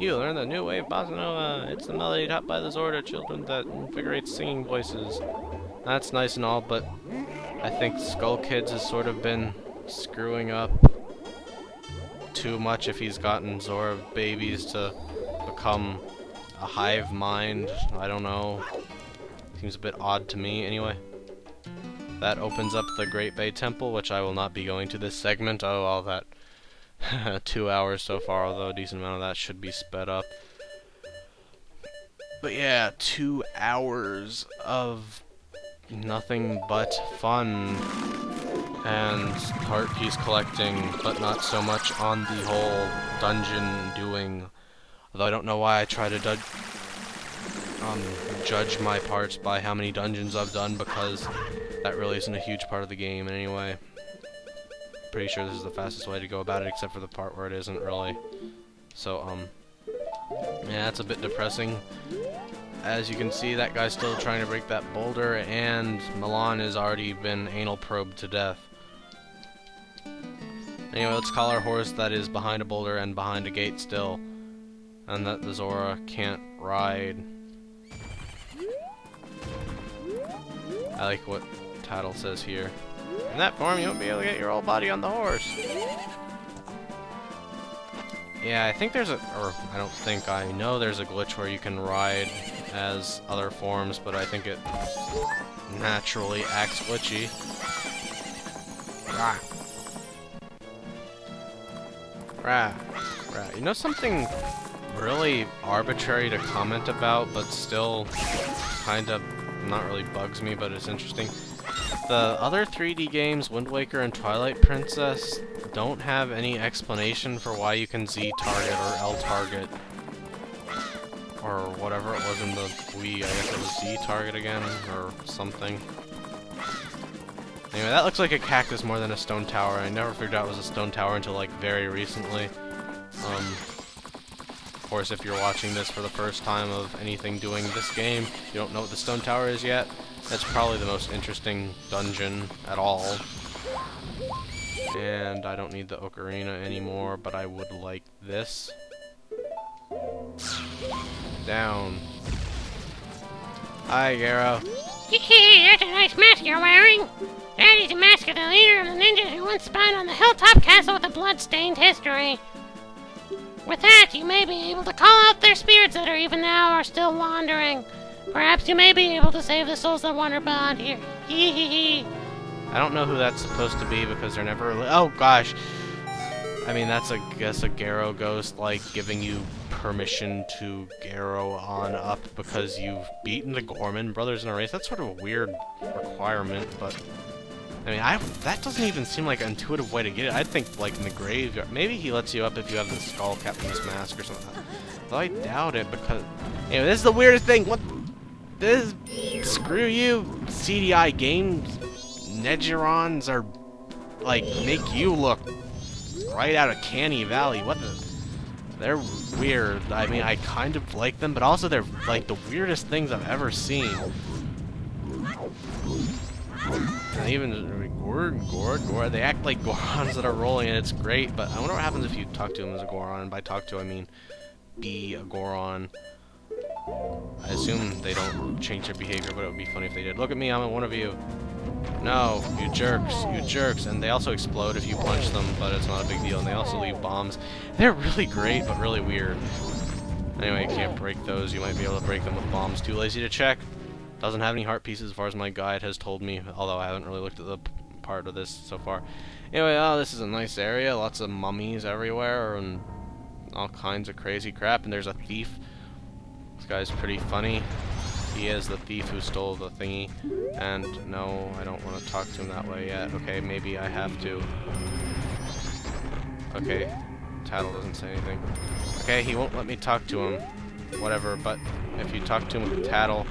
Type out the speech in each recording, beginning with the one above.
You learn the new wave bossa nova. It's the melody taught by the Zorda children that invigorates singing voices. That's nice and all, but I think Skull Kids has sort of been screwing up too much if he's gotten Zora babies to become a hive mind. I don't know. Seems a bit odd to me, anyway. That opens up the Great Bay Temple, which I will not be going to this segment. Oh, all that 2 hours so far, although a decent amount of that should be sped up. But yeah, 2 hours of nothing but fun and heart piece collecting, but not so much on the whole dungeon doing. Although I don't know why I try to judge my parts by how many dungeons I've done, because that really isn't a huge part of the game anyway. Pretty sure this is the fastest way to go about it, except for the part where it isn't really. So, yeah, it's a bit depressing. As you can see, that guy's still trying to break that boulder, and Milan has already been anal probed to death. Anyway, let's call our horse that is behind a boulder and behind a gate still, and that the Zora can't ride. I like what Tattle says here. In that form, you won't be able to get your whole body on the horse. Yeah, I think there's a, or I don't think, I know there's a glitch where you can ride as other forms, but I think it naturally acts glitchy. Rah. Rah. Rah. You know something really arbitrary to comment about, but still kind of not really bugs me, but it's interesting? The other 3D games, Wind Waker and Twilight Princess, don't have any explanation for why you can Z-target or L-target. Or whatever it was in the Wii, I guess it was Z-target again, or something. Anyway, that looks like a cactus more than a stone tower. I never figured out it was a stone tower until like very recently. Of course, if you're watching this for the first time of anything doing this game, you don't know what the stone tower is yet. That's probably the most interesting dungeon at all. And I don't need the ocarina anymore, but I would like this. Down. Hi, Garo. That's a nice mask you're wearing. That is the mask of the leader of the ninjas who once spawned on the hilltop castle with a blood-stained history. With that, you may be able to call out their spirits that are even now are still wandering. Perhaps you may be able to save the souls that wander beyond here. Hee hee hee. I don't know who that's supposed to be because they're never really— oh gosh! I mean, that's, I guess, a Garo ghost, like, giving you permission to Garo on up because you've beaten the Gorman brothers in a race. That's sort of a weird requirement, but I mean, that doesn't even seem like an intuitive way to get it. I'd think, like, in the graveyard. Maybe he lets you up if you have the skull captain's mask or something. Though I doubt it, because anyway, this is the weirdest thing. What? This, screw you, CDI games. Negirons are, like, make you look right out of Canny Valley. What the? They're weird. I mean, I kind of like them, but also they're, like, the weirdest things I've ever seen. And even Gor, they act like Gorons that are rolling, and it's great, but I wonder what happens if you talk to him as a Goron. And by talk to, I mean be a Goron. I assume they don't change their behavior, but it would be funny if they did. Look at me, I'm one of you. No, you jerks. And they also explode if you punch them, but it's not a big deal. And they also leave bombs. They're really great, but really weird. Anyway, you can't break those. You might be able to break them with bombs. Too lazy to check. Doesn't have any heart pieces as far as my guide has told me, although I haven't really looked at the part of this so far. Anyway, this is a nice area. Lots of mummies everywhere and all kinds of crazy crap. And there's a thief. This guy's pretty funny. He is the thief who stole the thingy. And no, I don't want to talk to him that way yet. Okay, maybe I have to. Okay, Tattle doesn't say anything. Okay, he won't let me talk to him. Whatever, but if you talk to him with Tattle,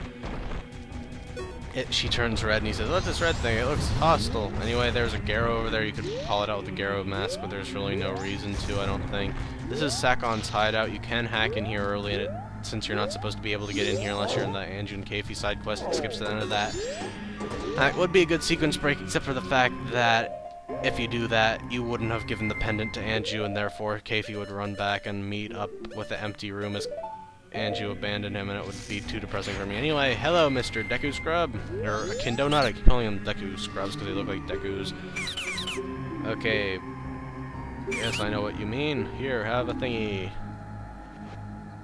she turns red and he says, "What's this red thing? It looks hostile." Anyway, there's a Garo over there. You could call it out with the Garo mask, but there's really no reason to, I don't think. This is Sakon's hideout. You can hack in here early, and since you're not supposed to be able to get in here unless you're in the Anjun Kafi side quest, it skips to the end of that. That would be a good sequence break, except for the fact that if you do that, you wouldn't have given the pendant to Anju, and therefore Kefi would run back and meet up with the empty room as Anju abandoned him, and it would be too depressing for me. Anyway, hello, Mr. Deku Scrub. Or Akindo, not I keep calling them Deku Scrubs because they look like Dekus. Okay. Yes, I know what you mean. Here, have a thingy.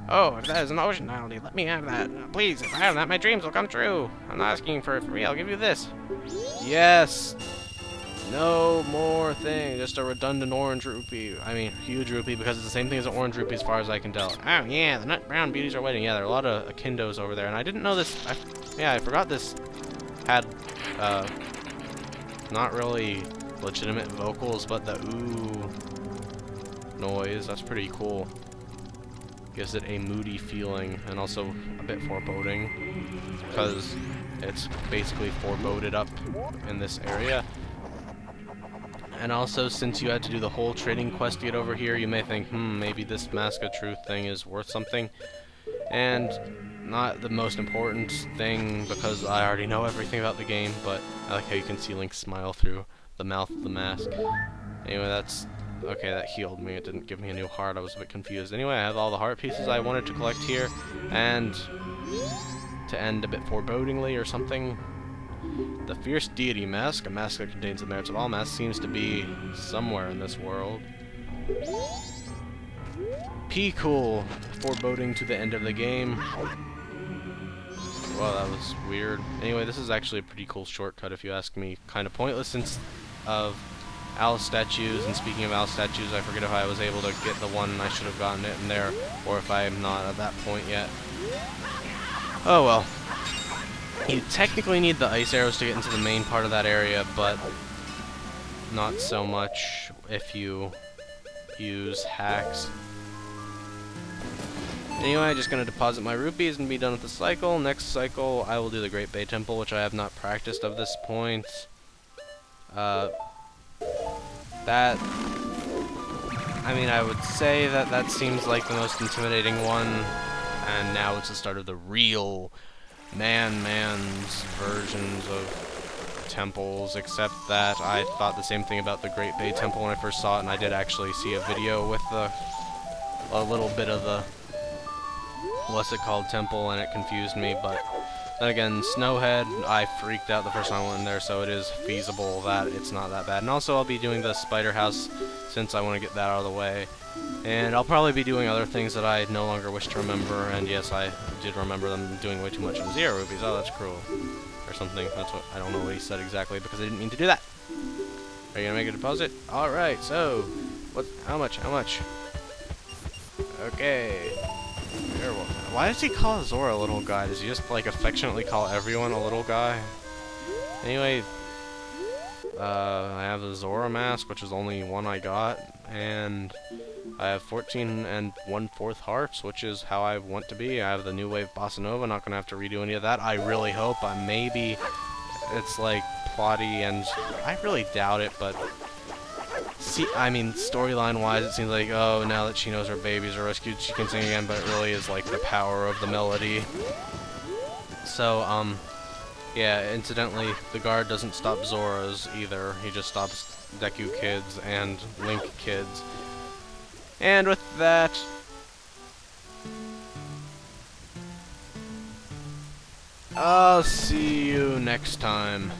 Oh, if that is an originality, let me have that. Please, if I have that, my dreams will come true. I'm not asking for it for real. I'll give you this. Yes! No more thing. Just a redundant orange rupee. I mean, huge rupee, because it's the same thing as an orange rupee as far as I can tell. Oh, yeah, the nut brown beauties are waiting. Yeah, there are a lot of akindos over there, and I didn't know this. I forgot this had, not really legitimate vocals, but the ooh noise. That's pretty cool. Gives it a moody feeling, and also a bit foreboding, because it's basically foreboded up in this area. And also, since you had to do the whole trading quest to get over here, you may think, maybe this Mask of Truth thing is worth something. And not the most important thing, because I already know everything about the game, but I like how you can see Link smile through the mouth of the mask. Anyway, that's... okay, that healed me. It didn't give me a new heart. I was a bit confused. Anyway, I have all the heart pieces I wanted to collect here, and to end a bit forebodingly or something, the Fierce Deity Mask, a mask that contains the merits of all masks, seems to be somewhere in this world. P-cool, foreboding to the end of the game. Well, that was weird. Anyway, this is actually a pretty cool shortcut if you ask me. Kind of pointless since of owl statues, and speaking of owl statues, I forget if I was able to get the one I should have gotten it in there, or if I'm not at that point yet. Oh well. You technically need the ice arrows to get into the main part of that area, but not so much if you use hacks. Anyway, just gonna deposit my rupees and be done with the cycle. Next cycle, I will do the Great Bay Temple, which I have not practiced of this point. I mean, I would say that that seems like the most intimidating one, and now it's the start of the real man's versions of temples, except that I thought the same thing about the Great Bay Temple when I first saw it, and I did actually see a video with a little bit of the what's it called temple, and it confused me. But then again, Snowhead, I freaked out the first time I went in there, so it is feasible that it's not that bad. And also I'll be doing the Spider House since I want to get that out of the way. And I'll probably be doing other things that I no longer wish to remember, and yes, I did remember them doing way too much in 0 rupees. Oh, that's cruel. Or something. That's what, I don't know what he said exactly, because I didn't mean to do that. Are you gonna make a deposit? Alright, so, how much? Okay. Here, why does he call Zora a little guy? Does he just, like, affectionately call everyone a little guy? Anyway, I have the Zora mask, which is only one I got, and I have 14 1/4 hearts, which is how I want to be. I have the New Wave Bossa Nova, not gonna have to redo any of that. I really hope. Maybe it's like plotty, and I really doubt it, but see, I mean, storyline-wise, it seems like, oh, now that she knows her babies are rescued, she can sing again, but it really is like the power of the melody. So, yeah, incidentally, the guard doesn't stop Zora's either. He just stops Deku kids and Link kids. And with that, I'll see you next time.